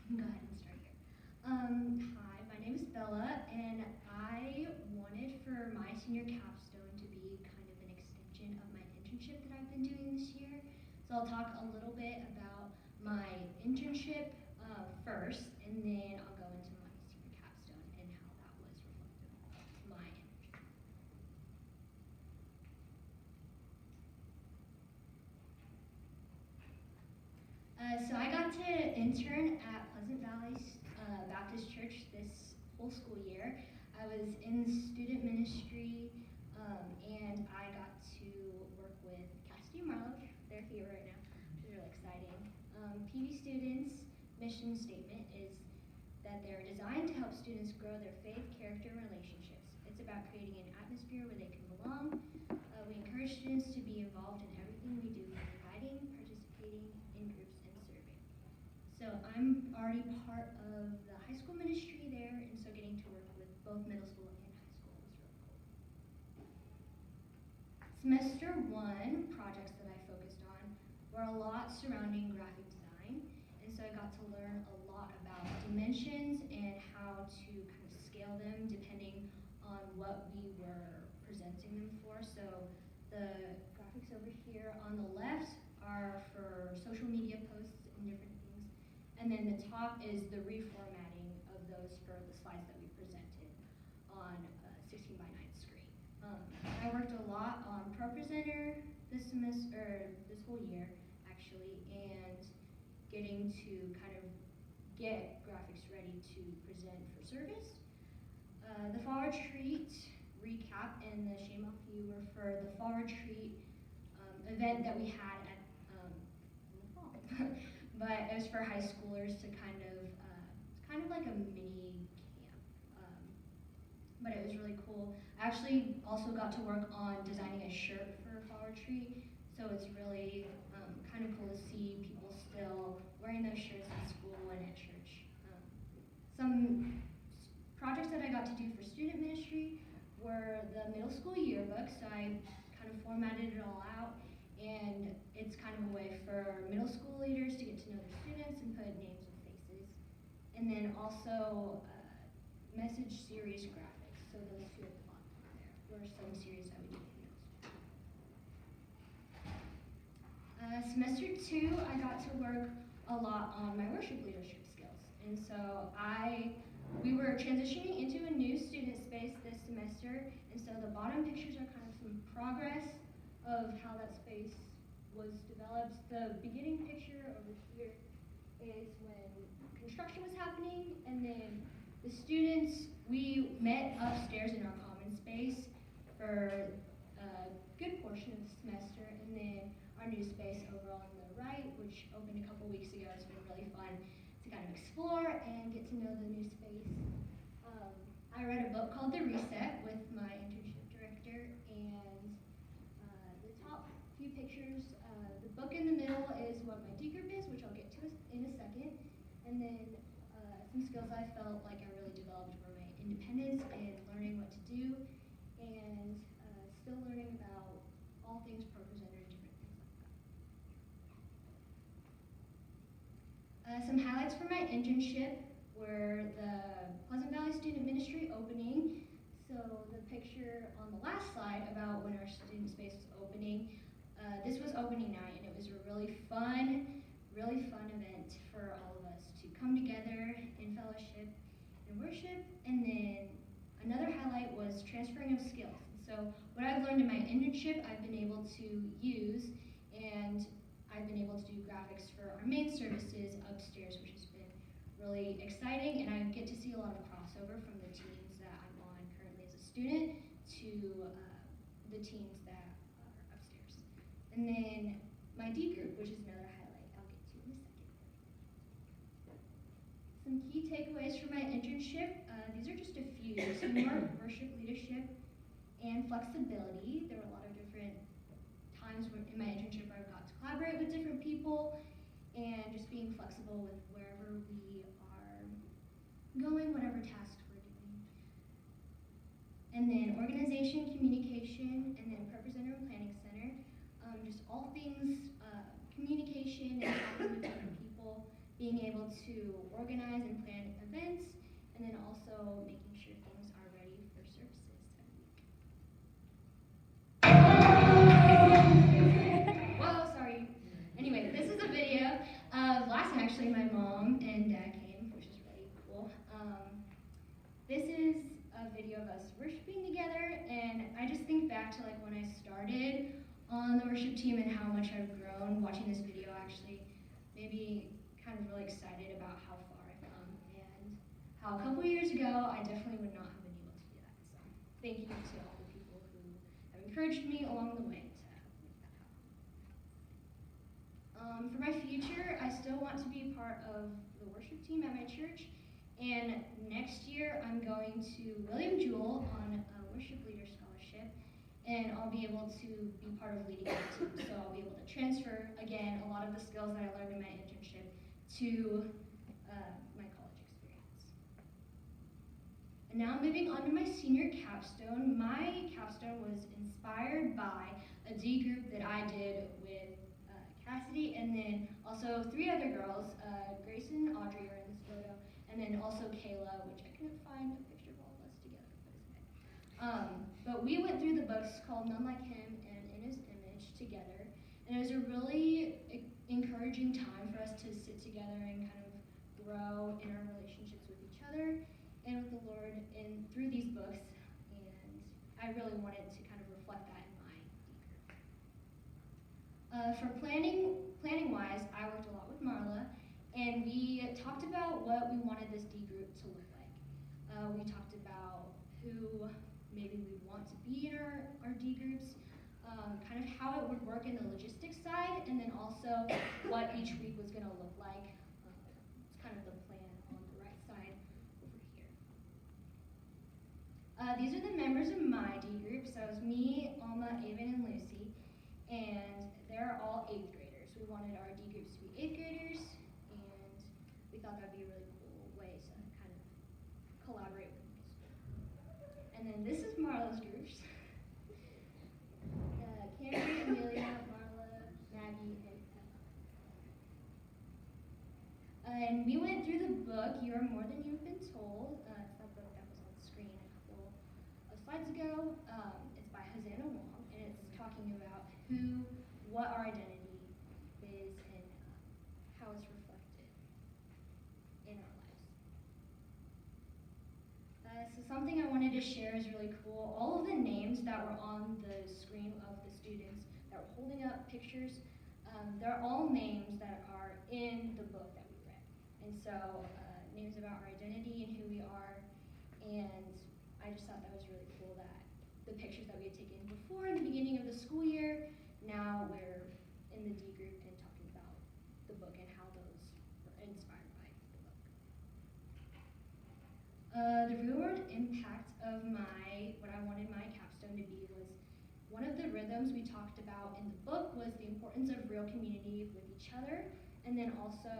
Go ahead and start here. Hi, my name is Bella, and I wanted for my senior capstone to be kind of an extension of my internship that I've been doing this year. So I'll talk a little bit about my internship first, and then I'll go into my senior capstone and how that was reflective of my internship. So I got to intern at Pleasant Valley Baptist Church this whole school year. I was in student ministry, and I got to work with Cassidy and Marlo. They're here right now, which is really exciting. PV students' mission statement is that they're designed to help students grow their faith, character, and relationships. It's about creating an atmosphere where they can belong. We encourage students to be involved in everything we do, guiding, participating in groups, and serving. So I'm already part of the high school ministry there, and so getting to work with both middle school and high school was really cool. Semester 1 projects that I focused on were a lot surrounding graphic design, and so I got to learn a lot about dimensions and how to kind of scale them depending on what we were presenting them for. So the graphics over here on the left are for social media posts and different things, and then the top is the reformatting of those for the slides that we presented on a 16 by 9 screen. I worked a lot on ProPresenter this semester, this whole year actually, and getting to kind of get graphics ready to present for service. The fall retreat recap and the shame off you were for the fall retreat event that we had at in the fall. But it was for high schoolers to it's kind of like a mini camp. But it was really cool. I actually also got to work on designing a shirt for fall retreat, so it's really kind of cool to see people still wearing those shirts at school and at church. Some projects that I got to do for student ministry were the middle school yearbook, so I kind of formatted it all out, and it's kind of a way for middle school leaders to get to know their students and put names and faces. And then also message series graphics, so those two at the bottom there were some series that we did in middle school. Semester 2, I got to work a lot on my worship leadership skills, and so we were transitioning into a new student space this semester, and so the bottom pictures are kind of some progress of how that space was developed. The beginning picture over here is when construction was happening, and then the students, we met upstairs in our common space for a good portion of the semester, and then our new space over on the right, which opened a couple weeks ago, has been really fun to kind of explore and get to know the new space. I read a book called The Reset with my internship director, and the top few pictures, the book in the middle is what my D group is, which I'll get to in a second, and then some skills I felt like I really developed were my independence and learning what to do, and still learning about all things ProPresenter and different things like that. Some highlights for my internship were the Pleasant Valley Student Ministry opening. So the picture on the last slide about when our student space was opening, this was opening night, and it was a really fun event for all of us to come together in fellowship and worship. And then another highlight was transferring of skills. So what I've learned in my internship, I've been able to use, and I've been able to do graphics for our main services upstairs, which has been really exciting, and I get to see a lot of crossover from the teams that I'm on currently as a student to the teams that are upstairs. And then my D group, which is another highlight I'll get to in a second. Some key takeaways from my internship, these are just a few. Some more worship leadership and flexibility. There were a lot of different times in my internship where I got to collaborate with different people, and just being flexible with wherever we are going, whatever tasks we're doing. And then organization, communication, and then ProPresenter and Planning Center. Just all things communication and talking with different people being able to organize and plan events, and then also making sure things are ready for services every week. Whoa, sorry. Anyway, this is a video of last time actually my mom and dad came, which is really cool. This is a video of us worshiping together, and I just think back to like when I started on the worship team and how much I've grown watching this video. Actually, maybe kind of really excited about how far I've come and how a couple years ago I definitely would not have been able to do that. So thank you to all the people who have encouraged me along the way to help make that happen. For my future, I still want to be part of the worship team at my church. And next year, I'm going to William Jewell on a worship leader scholarship, and I'll be able to be part of leading that team. So I'll be able to transfer, again, a lot of the skills that I learned in my internship to my college experience. And now moving on to my senior capstone. My capstone was inspired by a D group that I did with Cassidy, and then also 3 other girls, Grace and Audrey are in this photo, and then also Kayla, which I couldn't find a picture of all of us together, but it's okay. But we went through the books called None Like Him and In His Image together, and it was a really encouraging time for us to sit together and kind of grow in our relationships with each other and with the Lord and through these books, and I really wanted to kind of reflect that in my D group. For planning wise, I worked a lot with Marla, and we talked about what we wanted this D group to look like. We talked about who maybe we want to be in our D groups, kind of how it would work in the logistics side, and then also what each week was going to look like. It's kind of the plan on the right side over here. These are the members of my D group. So it was me, Alma, Avon, and Lucy, and they're all 8th graders. We wanted our D groups to be 8th graders, and we thought that'd be a really cool way to kind of collaborate with middle school. And then this is Marla's groups. Cameron, Amelia, Marla, Maggie, and Emma. And we went through the book, You Are More Than You've Been Told. It's that book that was on the screen a couple of slides ago. It's by Hosanna Wong, and it's talking about what our identity is, and how it's reflected in our lives. So something I wanted to share is really cool. All of the names that were on the screen of the students that were holding up pictures, they're all names that are in the book that we read. And so names about our identity and who we are. And I just thought that was really cool that the pictures that we had taken before in the beginning of the school year, now we're in the D group and talking about the book and how those were inspired by the book. The real world impact of what I wanted my capstone to be was one of the rhythms we talked about in the book was the importance of real community with each other, and then also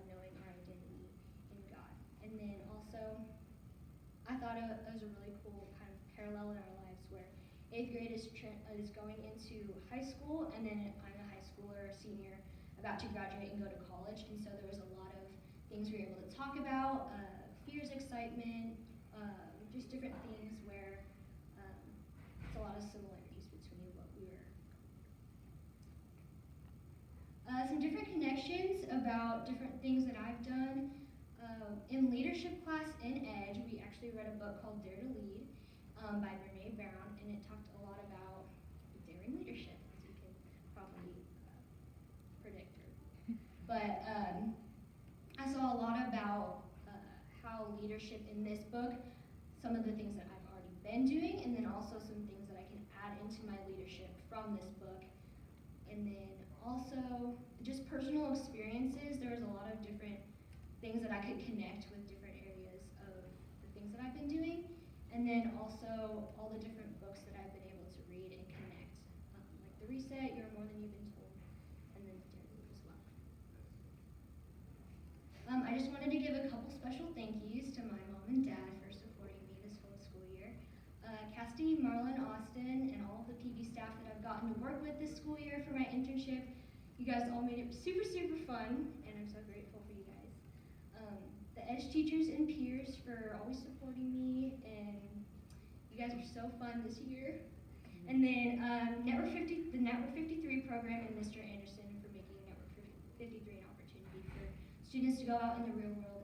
knowing our identity in God. And then also, I thought it was a really cool kind of parallel in our lives where 8th grade is going into high school, and then I'm a high schooler, a senior, about to graduate and go to college, and so there was a lot of things we were able to talk about, fears, excitement, just different things where it's a lot of similarities between what we were. Some different connections about different things that I've done. In leadership class in Edge, we actually read a book called Dare to Lead by Brene Brown, and it talked a lot about daring leadership, as you can probably predict. But I saw a lot about how leadership in this book, some of the things that I've already been doing, and then also some things that I can add into my leadership from this book. And then also just personal experiences. There was a lot of different things that I could connect with different areas of the things that I've been doing. And then also all the different books that I've been able to read and connect. Like The Reset, You're More Than You've Been Told, and then Dare to Lead as well. I just wanted to give a couple special thank yous to my mom and dad for supporting me this whole school year. Cassidy, Marlon, Austin, and all of the PB staff that I've gotten to work with this school year for my internship. You guys all made it super, super fun, and I'm so grateful for you guys. edge teachers and peers for always supporting me, and you guys are so fun this year. And then the Network 53 program and Mr. Anderson for making Network 53 an opportunity for students to go out in the real world